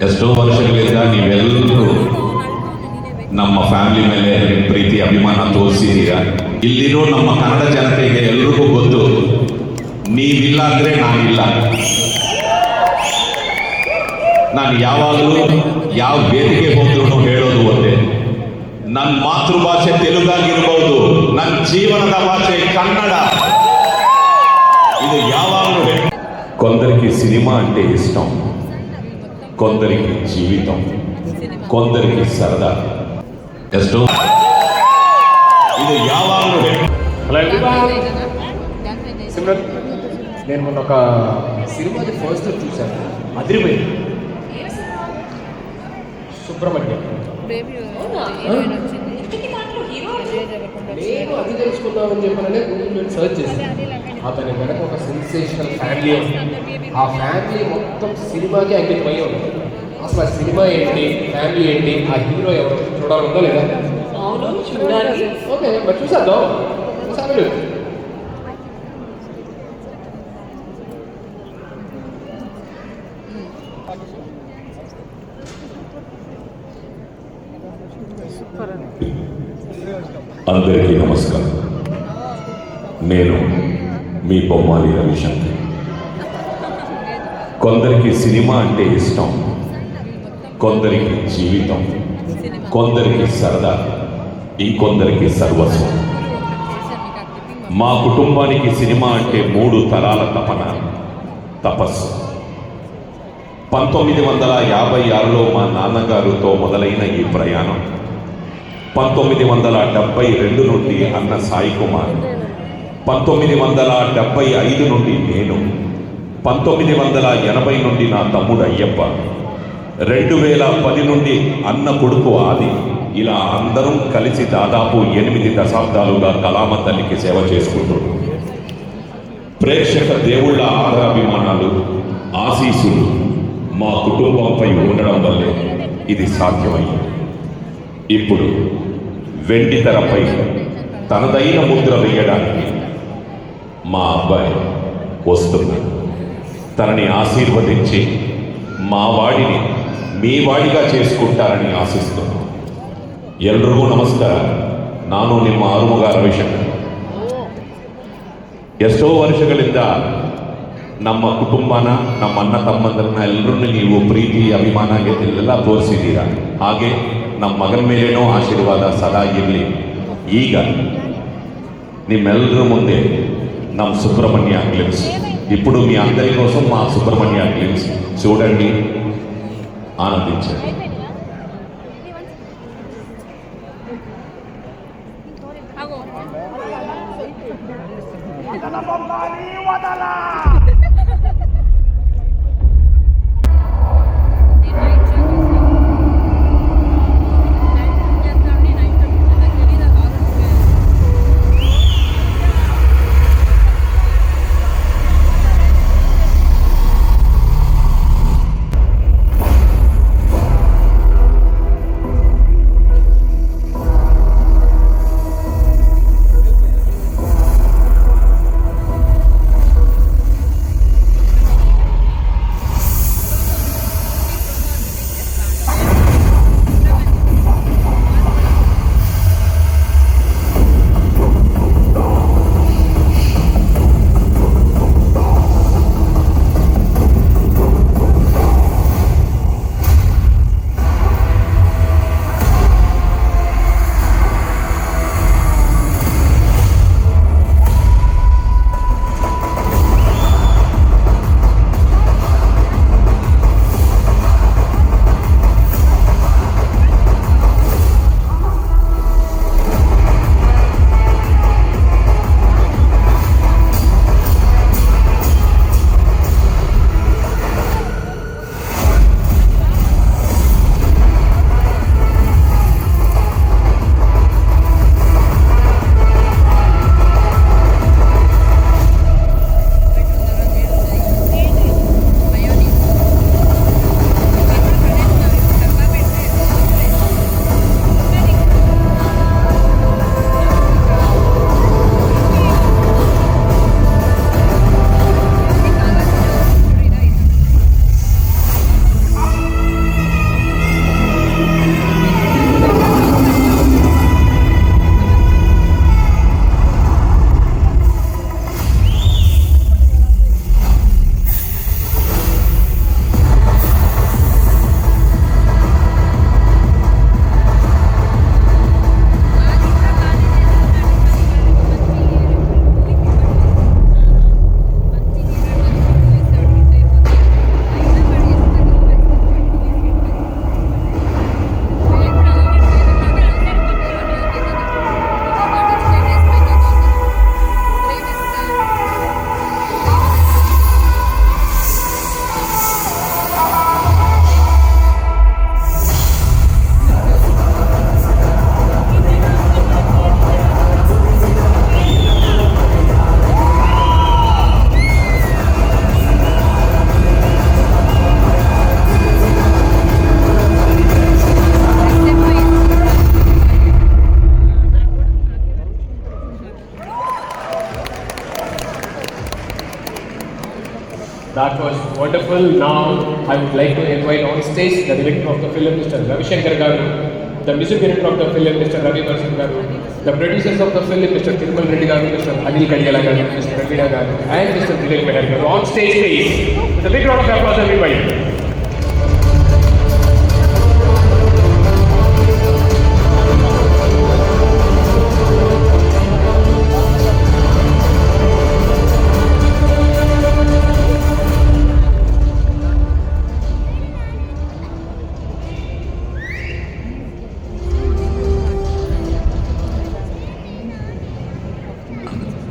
ಎಷ್ಟೋ ವರ್ಷಗಳಿಂದ ನೀವೆಲ್ಲರೂ ನಮ್ಮ ಫ್ಯಾಮಿಲಿ ಮೇಲೆ ಪ್ರೀತಿ ಅಭಿಮಾನ ತೋರಿಸಿದ್ದೀರಾ. ಇಲ್ಲಿರೋ ನಮ್ಮ ಕನ್ನಡ ಜನತೆಗೆ ಎಲ್ರಿಗೂ ಗೊತ್ತು, ನೀವಿಲ್ಲ ಅಂದ್ರೆ ನಾನಿಲ್ಲ. ನಾನು ಯಾವಾಗಲೂ ಯಾವ ವೇದಿಕೆ ಹೋದ್ರೂ ಹೇಳೋದು ಒಂದೇ, ನನ್ನ ಮಾತೃಭಾಷೆ ತೆಲುಗಾಗಿರ್ಬೋದು, ನನ್ನ ಜೀವನದ ಭಾಷೆ కన్నడ. ఇది యావాళ్ళు. కొందరికి సినిమా అంటే ఇష్టం, కొందరికి జీవితం, కొందరికి సరదా. ఎస్టో ఇది యావాళ్ళు. నేను మొన్న ఒక సినిమాది ఫస్ట్ చూశాను, అదిరిపోయింది. సుబ్రహ్మణ్యం. నేను అది తెలుసుకుందామని చెప్పాననే గూగుల్ సర్చ్ చేశాను. అతని వెనక ఒక సెన్సేషనల్ ఫ్యామిలీ ఉంది. ఆ ఫ్యామిలీ మొత్తం సినిమాకి అంకితమై ఉంది. అసలు ఆ సినిమా ఏంటి, ఫ్యామిలీ ఏంటి, ఆ హీరో ఎవరు చూడాలందో లేదా? చూడాలి. ఓకే, మరి చూసేద్దాం ఒకసారి. అందరికీ నమస్కారం. నేను మీ బొమ్మాలి రవిశంకర్. కొందరికి సినిమా అంటే ఇష్టం, కొందరికి జీవితం, కొందరికి సరదా, ఇంకొందరికి సర్వస్వం. మా కుటుంబానికి సినిమా అంటే 3 తరాల తపన, తపస్సు. 1956లో మా నాన్నగారితో మొదలైన ఈ ప్రయాణం 1972 నుండి అన్న సాయి కుమార్, 1975 నుండి నేను, 1980 నుండి నా తమ్ముడు అయ్యప్ప, 2010 నుండి అన్న కొడుకు ఆది, ఇలా అందరం కలిసి దాదాపు 8 దశాబ్దాలుగా కళామ తల్లికి సేవ చేసుకుంటున్నాం. ప్రేక్షక దేవుళ్ళ ఆదరాభిమానాలు, ఆశీస్సులు మా కుటుంబంపై ఉండడం వల్లే ఇది సాధ్యమైంది. ఇప్పుడు వెండి తెరపై తనదైన ముద్ర వేయడానికి మా అబ్బాయి వస్తున్నాడు. తనని ఆశీర్వదించి మా వాడిని మీ వాడిగా చేసుకుంటారని ఆశిస్తున్నాను. ಎಲ್ರಿಗೂ ನಮಸ್ಕಾರ. ನಾನು ನಿಮ್ಮ ಆರುಮುಗ ರವಿಶಂಕರ್. ಎಷ್ಟೋ ವರ್ಷಗಳಿಂದ ನಮ್ಮ ಕುಟುಂಬನ, ನಮ್ಮ ಅಣ್ಣ ತಮ್ಮಂದರನ್ನ ಎಲ್ಲರನ್ನೂ ನೀವು ಪ್ರೀತಿ ಅಭಿಮಾನ ಎಲ್ಲ ತೋರಿಸಿದ್ದೀರಾ. ಹಾಗೆ ನಮ್ಮ ಮಗನ ಮೇಲೇನೋ ಆಶೀರ್ವಾದ ಸದಾ ಇರಲಿ. ಈಗ ನಿಮ್ಮೆಲ್ಲರ ಮುಂದೆ ನಮ್ಮ సుబ్రహ్మణ్య గ్లిమ్స్. ఇప్పుడు మీ అందరి కోసం మా సుబ్రహ్మణ్య గ్లిమ్స్ చూడండి, ఆనందించండి. that was wonderful. Now I would like to invite on stage the director of the film, Mr. Ravi Shankar Garu, the music director of the film, Mr. Ravi Barsan Garu, the producers of the film, Mr. Thirumal Reddy Garu, Mr. Anil Kadiyala Garu, Mr. Ravina Garu, and Mr. Dilek Mehar Garu. On stage, please. With a big round of applause, everybody.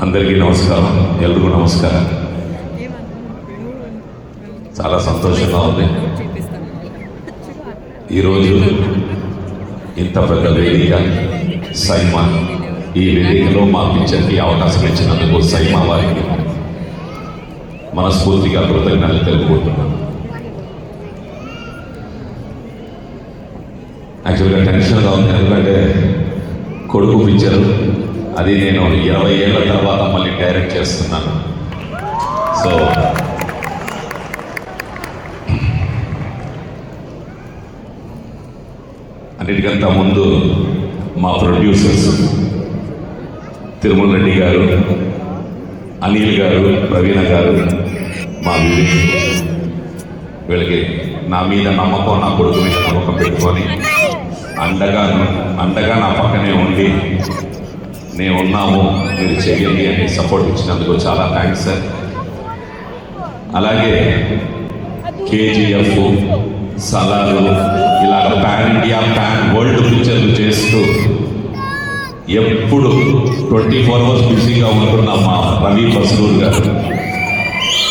అందరికీ నమస్కారం, ఎల్ರಿಗೂ నమస్కారం. చాలా సంతోషంగా ఉంది ఈరోజు ఇంత పెద్ద వేదిక సైమా, ఈ వేదికలో మా పిక్చర్కి అవకాశం ఇచ్చినందుకు సైమా వారికి మనస్ఫూర్తిగా కృతజ్ఞతలు తెలుపుకుంటున్నాను. యాక్చువల్గా టెన్షన్గా ఉంది, ఎందుకంటే కొడుకు పిక్చరు, అది నేను 20 ఏళ్ళ తర్వాత మళ్ళీ డైరెక్ట్ చేస్తున్నాను. సో అన్నిటికంతా ముందు మా ప్రొడ్యూసర్స్ తిరుమల రెడ్డి గారు, అనిల్ గారు, ప్రవీణ గారు, మా వీళ్ళకి నా మీద నమ్మకం, నా కొడుకు మీద నమ్మకం పెట్టుకొని అండగా నా పక్కనే ఉండి మేము ఉన్నాము, మీరు చెయ్యండి అని సపోర్ట్ ఇచ్చినందుకు చాలా థ్యాంక్స్ సార్. అలాగే కేజీఎఫ్, సలారు, ఇలాగ పాన్ ఇండియా, పాన్ వరల్డ్ పిక్చర్లు చేస్తూ ఎప్పుడు 24 అవర్స్ బిజీగా ఉంటున్న మా రవి బసరూర్ గారు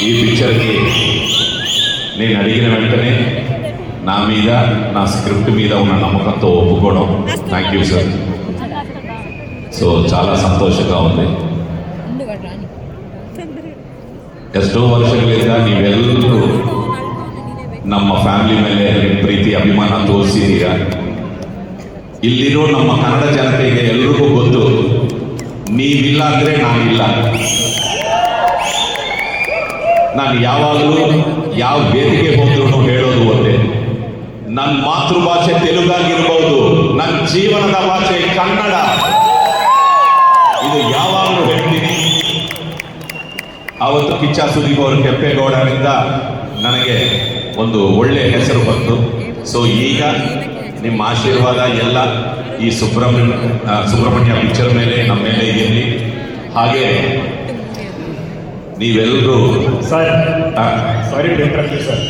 ఈ పిక్చర్కి నేను అడిగిన వెంటనే నా మీద, నా స్క్రిప్ట్ మీద ఉన్న నమ్మకంతో ఒప్పుకోవడం, థ్యాంక్ యూ సార్. సో చాలా ಸಂತೋಷగా ఉంది. ಎಷ್ಟೋ ವರ್ಷಗಳಿಂದ ನೀವೆಲ್ಲರೂ ನಮ್ಮ ಫ್ಯಾಮಿಲಿ ಮೇಲೆ ಪ್ರೀತಿ ಅಭಿಮಾನ ತೋರಿಸಿದ್ದೀರಾ. ಇಲ್ಲಿರೋ ನಮ್ಮ ಕನ್ನಡ ಜನತೆಗೆ ಎಲ್ರಿಗೂ ಗೊತ್ತು, ನೀವಿಲ್ಲ ಅಂದರೆ ನಾನಿಲ್ಲ. ನಾನು ಯಾವಾಗಲೂ ಯಾವ ವೇದಿಕೆ ಹೋದ್ರೂ ಹೇಳೋದು ಒಂದೇ, ನನ್ನ ಮಾತೃಭಾಷೆ ತೆಲುಗಾಗಿರ್ಬೋದು, ನನ್ನ ಜೀವನದ ಭಾಷೆ ಕನ್ನಡ, ಇದು ಯಾವಾಗಲೂ ಹೇಳ್ತೀನಿ. ಆವತ್ತು ಕಿಚ್ಚ ಸುದೀಪ್ ಅವರು ಕೆಂಪೇಗೌಡರಿಂದ ನನಗೆ ಒಂದು ಒಳ್ಳೆ ಹೆಸರು ಬಂತು. ಸೊ ಈಗ ನಿಮ್ಮ ಆಶೀರ್ವಾದ ಎಲ್ಲ ಈ ಸುಬ್ರಹ್ಮಣ್ಯ ಪಿಕ್ಚರ್ ಮೇಲೆ, ನಮ್ಮ ಮೇಲೆ ಇರಲಿ. ಹಾಗೆ ನೀವೆಲ್ಲರೂ సారీ సార్,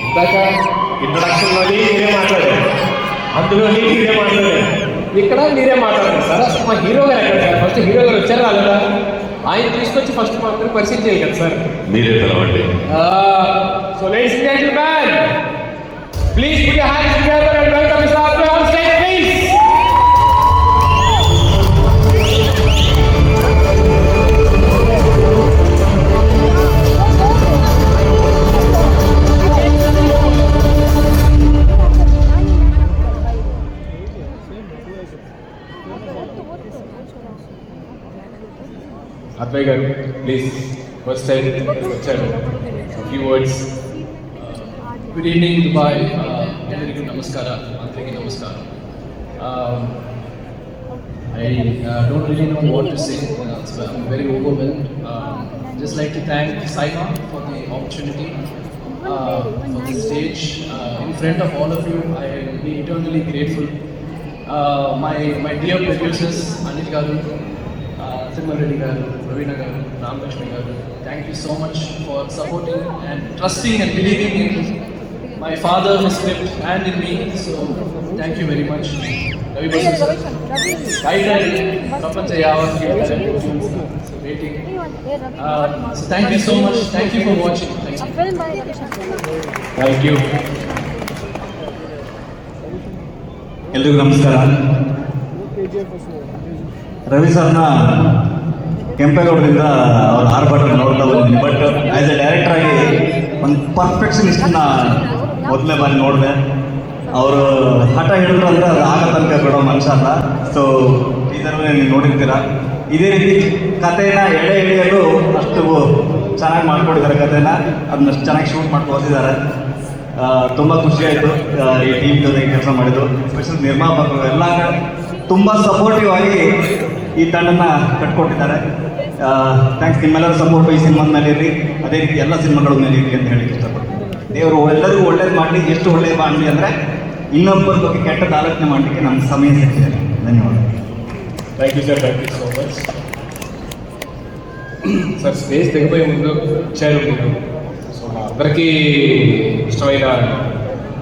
ఇందాక ఇంట్రడక్షన్లోని మీరే మాట్లాడారు, అందులోని మీరే మాట్లాడారు, ఇక్కడ మీరే మాట్లాడారు సార్. అసలు మా హీరో గారు ఎక్కడ సార్? ఫస్ట్ హీరో గారు వచ్చారు రాలేదా? ఆయన తీసుకొచ్చి ఫస్ట్ మా అందరూ పరిచయం చేయాలి కదా సార్. మీరే తెలవండి. So ladies and gentlemen, please put your hands together and welcome mister అప్లై ఆన్ స్టేజ్ ప్లీజ్. అద్వై గారు ప్లీజ్ ఫస్ట్ టైం వచ్చారు, few words. Good evening, Dubai. Everyone, namaskara. Antriki namaskara. I don't really know what to say. So I'm very overwhelmed. Just like to thank Saima for the opportunity, for the stage. In front of all of you, I will be eternally grateful. My dear producers, Anil Garu, Thirumal Reddy Garu, Ravina Garu, Ram Lakshmi Garu, thank you so much for supporting and trusting and believing in my father, his script, and in me. So thank you very much. Ravi Basu sir, guide Prapancha Yavatki, so waiting. So thank you so much. Thank you for watching. Thank you. ಎಲ್ರಿಗೂ ನಮಸ್ಕಾರ. ರವಿ ಸರ್ನ ಕೆಂಪೇಗೌಡರಿಂದ ಅವ್ರ ಆರ್ಭಟ ನೋಡ್ತಾ ಬಂದಿದ್ದೀನಿ. But as A director ಆಗಿ ಒಂದು ಪರ್ಫೆಕ್ಷನಿಸ್ಟನ್ನ ಮೊದಲನೇ ಬಾರಿ ನೋಡಿದೆ. ಅವರು ಹಠ ಹಿಡಿದ್ರು ಅಂದರೆ ಅದು ಆಗ ತನಕ ಬಿಡೋ ಮನುಷ್ಯ ಅಲ್ಲ. ಸೊ ಇದರಲ್ಲಿ ನೀವು ನೋಡಿರ್ತೀರ. ಇದೇ ರೀತಿ ಕಥೆನ ಎಳೆ ಎಳೆಯಲು ಅಷ್ಟು ಚೆನ್ನಾಗಿ ಮಾಡ್ಕೊಂಡಿದ್ದಾರೆ ಕಥೆನ, ಅದನ್ನ ಚೆನ್ನಾಗಿ ಶೂಟ್ ಮಾಡಿ ತೋರಿಸಿದ್ದಾರೆ. ತುಂಬ ಖುಷಿ ಆಯಿತು ಈ ಟೀಮ್ ಜೊತೆ ಕೆಲಸ ಮಾಡಿದ್ದು. ಸ್ಪೆಷಲ್ ನಿರ್ಮಾಪಕರು ಎಲ್ಲ ತುಂಬ ಸಪೋರ್ಟಿವ್ ಆಗಿ ಈ ತಂಡನ ಕಟ್ಕೊಟ್ಟಿದ್ದಾರೆ. ಥ್ಯಾಂಕ್ಸ್. ನಿಮ್ಮೆಲ್ಲರ ಸಪೋರ್ಟು ಈ ಸಿನಿಮಾದ ಮೇಲೆ ಇರಲಿ, ಅದೇ ರೀತಿ ಎಲ್ಲ ಸಿನಿಮಾಗಳ ಮೇಲೆ ಇರಲಿ ಅಂತ ಹೇಳಿ ಇಷ್ಟಪಡ್ತೀನಿ. ದೇವರು ಎಲ್ಲರಿಗೂ ಒಳ್ಳೇದು ಮಾಡಲಿ, ಎಷ್ಟು ಒಳ್ಳೇದು ಮಾಡಲಿ ಅಂದರೆ ಇನ್ನೊಬ್ಬರ ಬಗ್ಗೆ ಕೆಟ್ಟದ್ದು ಆಲೋಚನೆ ಮಾಡಲಿಕ್ಕೆ ನಮ್ಮ ಸಮಯ ಸಿಗ್ತಿದೆ. ಧನ್ಯವಾದ. Thank you sir, thank you so much sir. Stage దిగబోయే ముందు వచ్చారు మీరు. సో మా అందరికీ ఇష్టమైన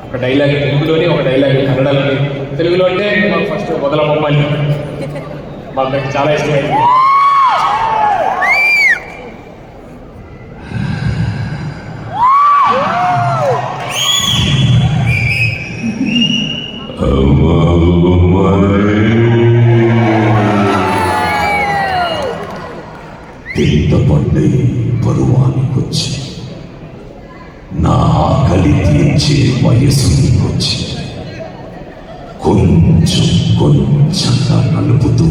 ఒక డైలాగ్ తెలుగులోని, ఒక డైలాగ్ కన్నడలోని. తెలుగులో అంటే మాకు ఫస్ట్ మొదల బొమ్మాలి మా అందరికి చాలా ఇష్టమైంది. తింతపండి పరువానికొచ్చి నా ఆకలి తీర్చే వయసు నీకొచ్చి కొంచెం కొంచెంగా నలుపుతూ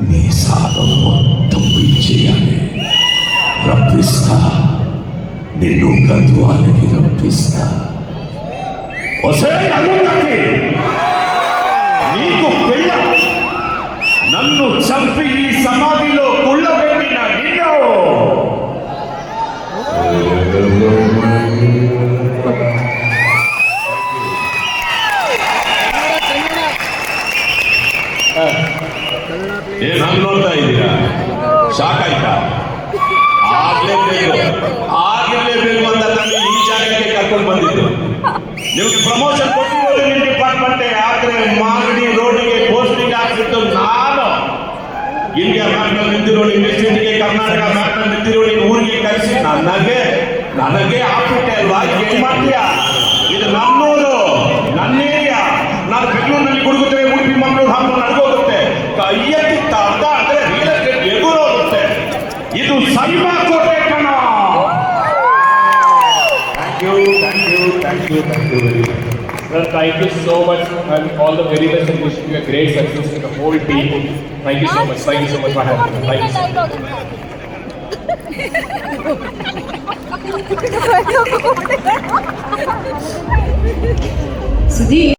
నీ సాగం మొత్తం చేయాలి. రప్పిస్తా, నిన్ను గద్వానికి రప్పిస్తా. వసే అనున్నది నీకు పెళ్ళ, నన్ను చంపి ఈ సమాధిలో కుళ్ళబెట్టిన నిన్ను ಏನ್ ಹಂಗ್ ನೋಡ್ತಾ ಇದ್ದೀರಾ? ಶಾಕ್ ಆಯ್ತಾ? ಆಗ್ಲೇಬೇಕು ಅಂತ ತಂದು ಈ ಜಾಗಕ್ಕೆ ಕರ್ಕೊಂಡು ಬಂದಿದ್ದು. ನಿಮ್ಗೆ ಪ್ರಮೋಷನ್ ಕೊಟ್ಟಿರೋದು ನಿಮ್ಮ ಡಿಪಾರ್ಟ್ಮೆಂಟೇ, ಆದ್ರೆ ಮಾಗಡಿ ರೋಡಿಗೆ ಪೋಸ್ಟಿಂಗ್ ಹಾಕ್ಸಿದ್ದು ನಾನು. ಇಂಡಿಯಾ ಮ್ಯಾಪ್ನಲ್ಲಿ ನಿಂತಿರೋಡಿ, ಮಿಸ್ಟಿಗೆ ಕರ್ನಾಟಕ ಮ್ಯಾಪ್ನಲ್ಲಿ ನಿಂತಿರೋಡಿ ಊರಿಗೆ ಕಳಿಸಿ ನನಗೆ ಹಾಕ್ಬಿಟ್ಟೆ ಅಲ್ವಾ? ಏನ್ ಮಾಡ್ತೀಯಾ? ಇದು ನನ್ನೂರು, ನನ್ನ ಏರಿಯಾ. ನಾನು ಬೆಂಗಳೂರಿನಲ್ಲಿ ಗುಡುಗುತ್ತೇವೆ, ಉಡುಪಿ ಮಂಗಳೂರು ಹಾಕೊಂಡು ನಡೆದೋಗುತ್ತೆ. ಕೈಯತ್ತಿ ತಾತ ಅಂದ್ರೆ ರಿಯಲ್ ಎಸ್ಟೇಟ್ ಎಗುರೋಗುತ್ತೆ. ಇದು ಸೈಮಾ ಕೋಟೆ ಕಣ. Thank you very much. Sir, thank you so much and all the very best and wishing you a great success to the whole team. Thank you so much. Thank you so much for having me. Thank you so much. Sudeep